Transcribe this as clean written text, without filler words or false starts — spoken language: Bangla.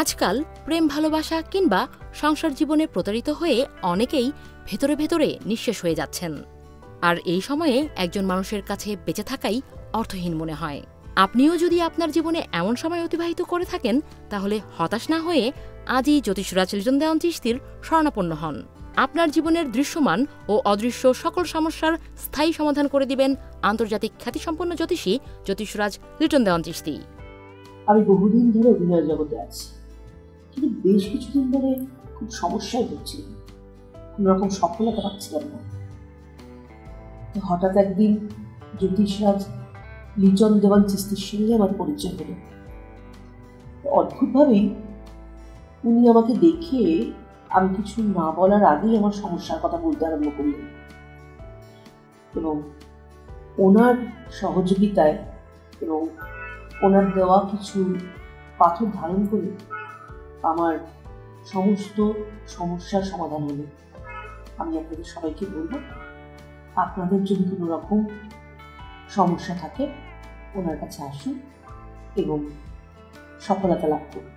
আজকাল প্রেম ভালোবাসা কিংবা সংসার জীবনে প্রতারিত হয়ে অনেকেই ভেতরে ভেতরে নিঃশেষ হয়ে যাচ্ছেন। আর এই সময়ে একজন মানুষের কাছে বেঁচে থাকাই অর্থহীন মনে হয়। আপনিও যদি আপনার জীবনে এমন সময় অতিবাহিত করে থাকেন, তাহলে হতাশ না হয়ে আজই জ্যোতিষরাজ লিটন দেওয়ান চিশতির শরণাপন্ন হন। আপনার জীবনের দৃশ্যমান ও অদৃশ্য সকল সমস্যার স্থায়ী সমাধান করে দিবেন আন্তর্জাতিক খ্যাতিসম্পন্ন জ্যোতিষী জ্যোতিষরাজ লিটন দেওয়ান চিশতি। আমি বহুদিন ধরে অভিনয় জগতে আছি, কিন্তু বেশ কিছুদিন ধরে খুব সমস্যায় ভুগছিলাম, কোন রকম সফলতা পাচ্ছিলাম না। তো হঠাৎ একদিন জ্যোতিষরাজ লিটন দেওয়ান চিশতির সঙ্গে আমার পরিচয় হলো। অদ্ভুতভাবেই উনি আমাকে দেখে আমি কিছু না বলার আগেই আমার সমস্যার কথা বলতে আরম্ভ করলেন, এবং ওনার সহযোগিতায় এবং ওনার দেওয়া কিছু পাথর ধারণ করে আমার সমস্ত সমস্যার সমাধান হলো। আমি আপনাদের সবাইকে বলবো, আপনাদের যদি কোনো রকম সমস্যা থাকে ওনার কাছে আসুন এবং সফলতা লাভ করুন।